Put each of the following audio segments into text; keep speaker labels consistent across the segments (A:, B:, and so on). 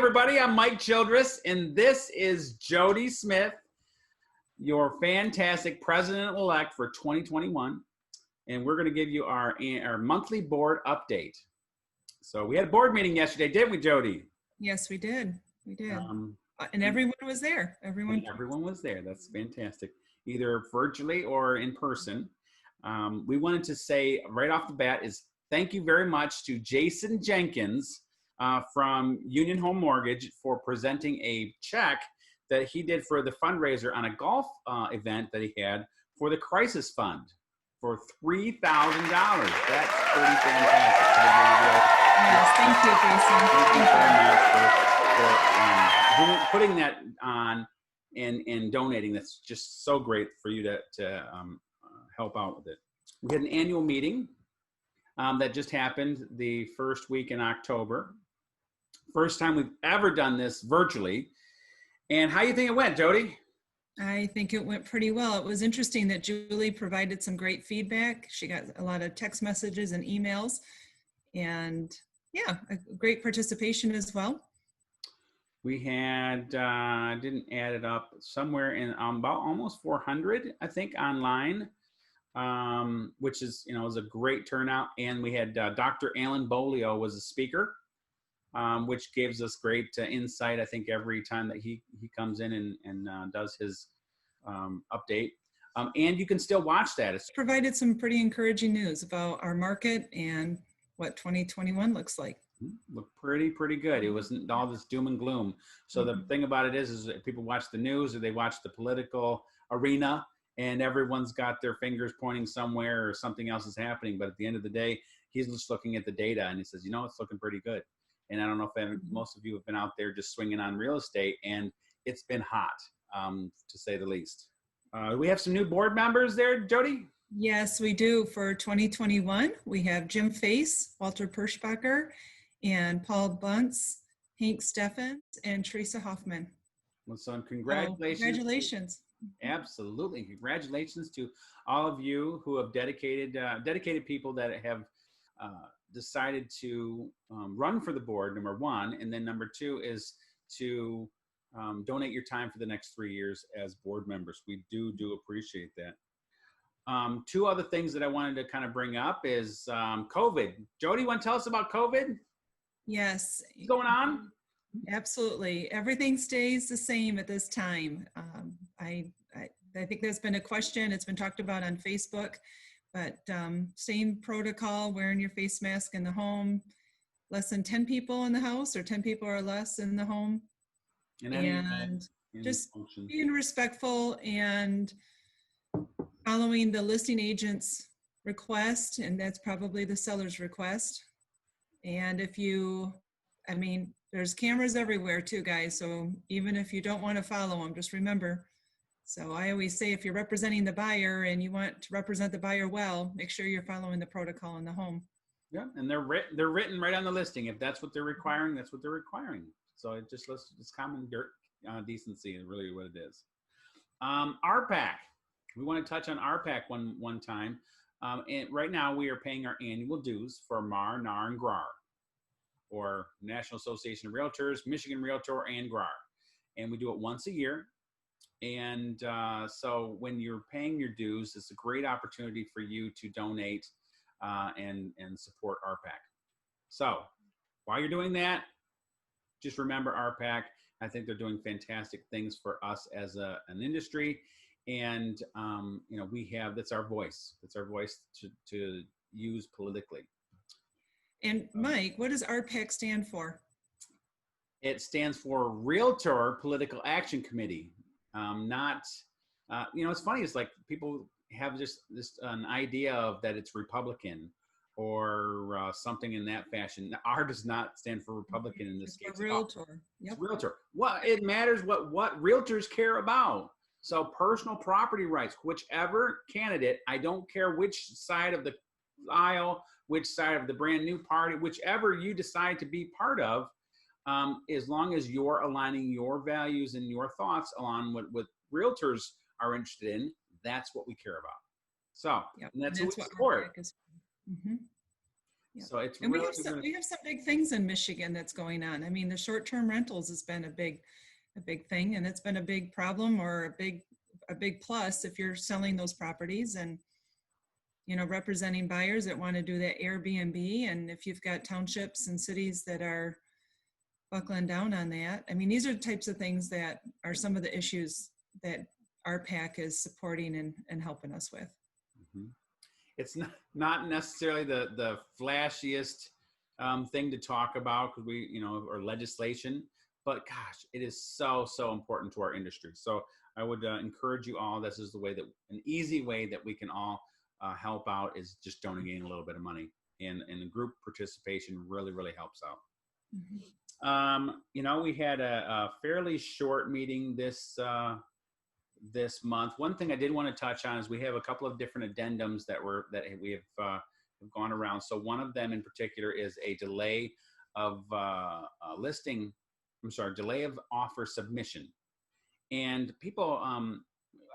A: everybody. I'm Mike Childress, and this is Jody Smith, your fantastic president-elect for 2021. And we're going to give you our monthly board update. So we had a board meeting yesterday, didn't we, Jody?
B: Yes, we did. We did. And everyone was there. Everyone
A: was there. That's fantastic. Either virtually or in person. We wanted to say right off the bat is thank you very much to Jason Jenkins from Union Home Mortgage for presenting a check that he did for the fundraiser on a golf event that he had for the Crisis Fund for $3,000. That's pretty fantastic.
B: Yes, thank you, Jason.
A: Thank you very much for putting that on and donating. That's just so great for you to help out with it. We had an annual meeting that just happened the first week in October. First time we've ever done this virtually. And how do you think it went, Jody?
B: I think it went pretty well. It was interesting that Julie provided some great feedback. She got a lot of text messages and emails, and yeah, a great participation as well.
A: We had, I didn't add it up, somewhere in about almost 400, I think, online, which is, was a great turnout. And we had Dr. Alan Bolio was a speaker, which gives us great insight, I think, every time that he comes in and does his update. And you can still watch that. It's
B: provided some pretty encouraging news about our market and what 2021 looks like.
A: Looked pretty good. It wasn't all this doom and gloom. So the thing about it is that people watch the news or they watch the political arena and everyone's got their fingers pointing somewhere or something else is happening. But at the end of the day, he's just looking at the data and he says, it's looking pretty good. And I don't know if most of you have been out there just swinging on real estate, and it's been hot, to say the least. We have some new board members there, Jody?
B: Yes, we do. For 2021, we have Jim Face, Walter Perschbacher, and Paul Bunce, Hank Steffens, and Teresa Hoffman.
A: Well, so congratulations.
B: Congratulations.
A: Absolutely. Congratulations to all of you who have dedicated people that have decided to run for the board, number one, and then number two is to donate your time for the next 3 years as board members. We do appreciate that. Two other things that I wanted to kind of bring up is COVID. Jody, want to tell us about COVID?
B: Yes.
A: What's going on?
B: Absolutely. Everything stays the same at this time. I think there's been a question. It's been talked about on Facebook. But same protocol, wearing your face mask in the home, less than 10 people in the house or 10 people or less in the home. And just being respectful and following the listing agent's request, and that's probably the seller's request. And there's cameras everywhere too, guys. So even if you don't want to follow them, just remember. So I always say if you're representing the buyer and you want to represent the buyer well, make sure you're following the protocol in the home.
A: Yeah, and they're written right on the listing. If that's what they're requiring, that's what they're requiring. So it's common decency is really what it is. RPAC. We want to touch on RPAC one time. And right now we are paying our annual dues for MAR, NAR, and GRAR, or National Association of Realtors, Michigan Realtor, and GRAR. And we do it once a year. And so when you're paying your dues, it's a great opportunity for you to donate and support RPAC. So while you're doing that, just remember RPAC. I think they're doing fantastic things for us as an industry. And, that's our voice. It's our voice to use politically.
B: And Mike, what does RPAC stand for?
A: It stands for Realtor Political Action Committee. It's funny. It's like people have just an idea of that it's Republican or something in that fashion. R does not stand for Republican in this case.
B: It's a realtor. Yep.
A: It's realtor. Well, it matters what realtors care about. So personal property rights, whichever candidate, I don't care which side of the aisle, which side of the brand new party, whichever you decide to be part of, as long as you're aligning your values and your thoughts along what realtors are interested in, that's what we care about. So,
B: yep.
A: and that's what we support.
B: Yep.
A: So it's
B: And
A: really,
B: we have some big things in Michigan that's going on. I mean, the short-term rentals has been a big thing, and it's been a big problem or a big plus if you're selling those properties and, you know, representing buyers that want to do that Airbnb. And if you've got townships and cities that are buckling down on that, I mean, these are the types of things that are some of the issues that RPAC is supporting and helping us with.
A: Mhm. It's not necessarily the flashiest thing to talk about because we, you know, or legislation, but gosh, it is so important to our industry. So I would encourage you all. This is the way that an easy way that we can all help out is just donating a little bit of money, and the group participation really helps out.
B: Mm-hmm.
A: You know, we had a fairly short meeting this month. One thing I did want to touch on is we have a couple of different addendums that we have gone around. So one of them in particular is a delay of delay of offer submission. And people,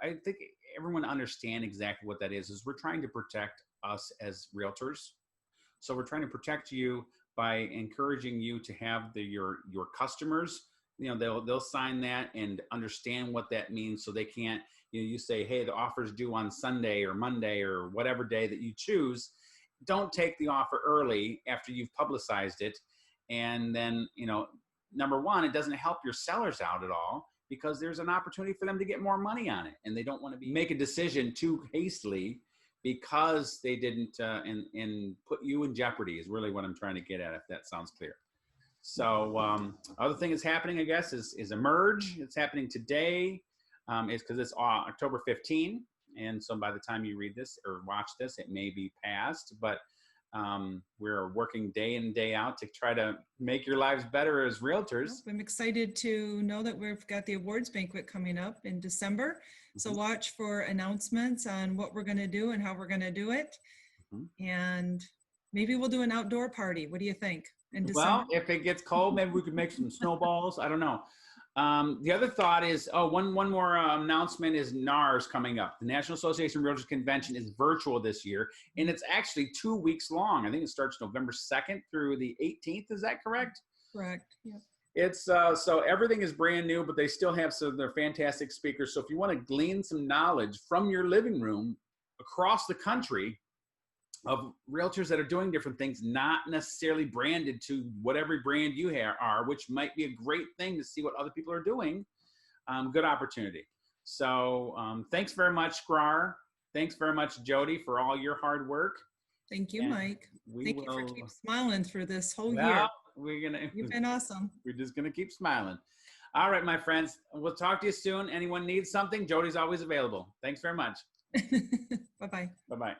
A: I think everyone understand exactly what that is we're trying to protect us as realtors. So we're trying to protect you by encouraging you to have your customers, you know, they'll sign that and understand what that means, so they can't, you know, you say, hey, the offer's due on Sunday or Monday or whatever day that you choose. Don't take the offer early after you've publicized it. And then, you know, number one, it doesn't help your sellers out at all because there's an opportunity for them to get more money on it, and they don't want to make a decision too hastily because they didn't and put you in jeopardy is really what I'm trying to get at, if that sounds clear. So other thing that's happening, I guess, is Emerge. It's happening today. It's because it's October 15. And so by the time you read this or watch this, it may be past. But we're working day in and day out to try to make your lives better as realtors.
B: I'm excited to know that we've got the awards banquet coming up in December. So watch for announcements on what we're going to do and how we're going to do it. And maybe we'll do an outdoor party. What do you think? In December?
A: Well, if it gets cold, maybe we could make some snowballs. I don't know. The other thought is, one more announcement is NARS coming up. The National Association of Realtors Convention is virtual this year, and it's actually 2 weeks long. I think it starts November 2nd through the 18th. Is that correct?
B: Correct. Yeah.
A: It's so everything is brand new, but they still have some of their fantastic speakers. So if you want to glean some knowledge from your living room across the country of realtors that are doing different things, not necessarily branded to whatever brand you are, which might be a great thing to see what other people are doing. Good opportunity. So thanks very much, Skrar. Thanks very much, Jody, for all your hard work.
B: Thank you, Mike. Thank you for keep smiling through this whole year. You've been awesome.
A: We're just gonna keep smiling. All right, my friends. We'll talk to you soon. Anyone needs something, Jody's always available. Thanks very much.
B: Bye-bye.
A: Bye-bye.